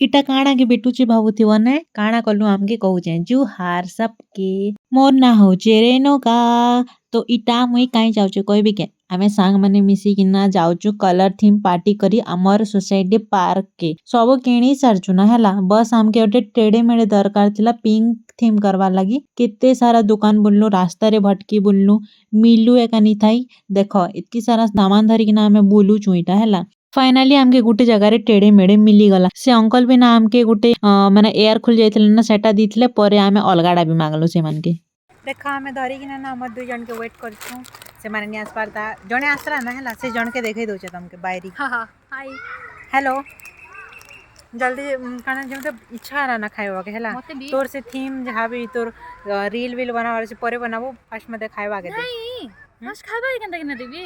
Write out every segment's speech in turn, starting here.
इटा काणा के बेटुची भावुथिव ने काणा कलु आमके कहूचे जुहार सबके मोर ना होचे रेणुका। तो इटा मुई काई जाउछु कहबी के आमे सांग माने मिसी किना जाउछु कलर थीम पार्टी करी हमर सोसाइटी पार्क के सब किणी सारछु ना हैला। बस आमके ओटे टेढ़े मेढ़े दरकार थिला पिंक थीम करवा लगी केते सारा दुकान बुलनु रास्ता रे भटकी बुलनु मिलु एका नी थाई देखो इतकी सारा सामान धरी किना आमे बुलुछु इटा हैला। फाइनाली आमके गुटे जगार टेढ़े मेढ़े मिली गला से अंकल भी ना आमके गुटे माने एयर खुल जाइथिले ना सेटा दिथिले परे आमे अलगाडा भी मांगलु से मानके देखा आमे धरी किना ना हमर दुई जन के वेट करछु से माने नियास पारता जने आसरा ना हैला से जन के देखै दोचे तुमके बायरी हाँ हाँ हाय हेलो जल्दी काना जेमते इच्छा ना खाइबा के हैला मते भी तोर से थीम जहा भी तोर रील विल बनावर से परे बनाबो फास्ट में खाइबा के दे नहीं बस खाइबा केनता केना देबी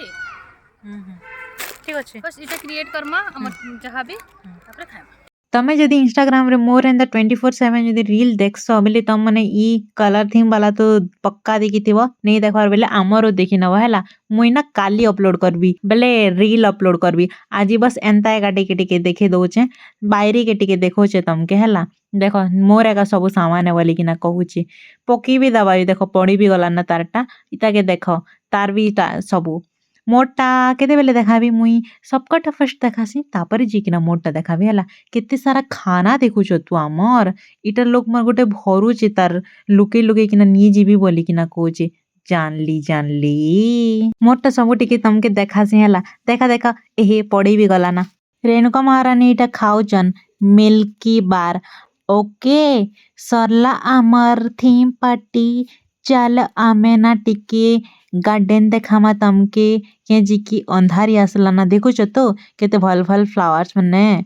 ठीक अछि बस इटा क्रिएट करमा हमर जहा भी तापर खाइबा तमे जदि इंस्टाग्राम रे मोर एंड द 24/7 जदि रील देखसो बेले तम माने ई कलर थीम वाला तो पक्का देखिथिबो नहीं देखबार बेले हमरो देखि नबो हैला। मुई ना काली अपलोड करबी बेले रील अपलोड करबी आजी बस एंता एका टिके टिके देखे दोचे बायरी के टिके देखोचे तमके हैला। देखो मोर एका सब सामान है बोली किना कहूची पकी भी दबाई देखो पड़ी भी गला ना तारटा इता के देखो तार भी सबू मोटा केते बेले देखाबी मुई सबकटा फर्स्ट देखासी तापरे जी किना मोटा देखाबी हैला। केते सारा खाना देखुछ तू हमर इटा लोग मर गोटे भरुचे तार लुके लुके किना नी जीबी बोली किना कहूचे जानली मोटा सब टिके तमके देखासी हैला। देखा देखा एहे पड़ी भी गला ना रेणुका महारानी इटा खाउचन मिल्की बार ओके सरला आमर थीम पार्टी चल आमे ना टिके गार्डन देखामा तमके के जी की अंधारी आसला ना देखुछ तो केते भल भल फ्लावर्स मने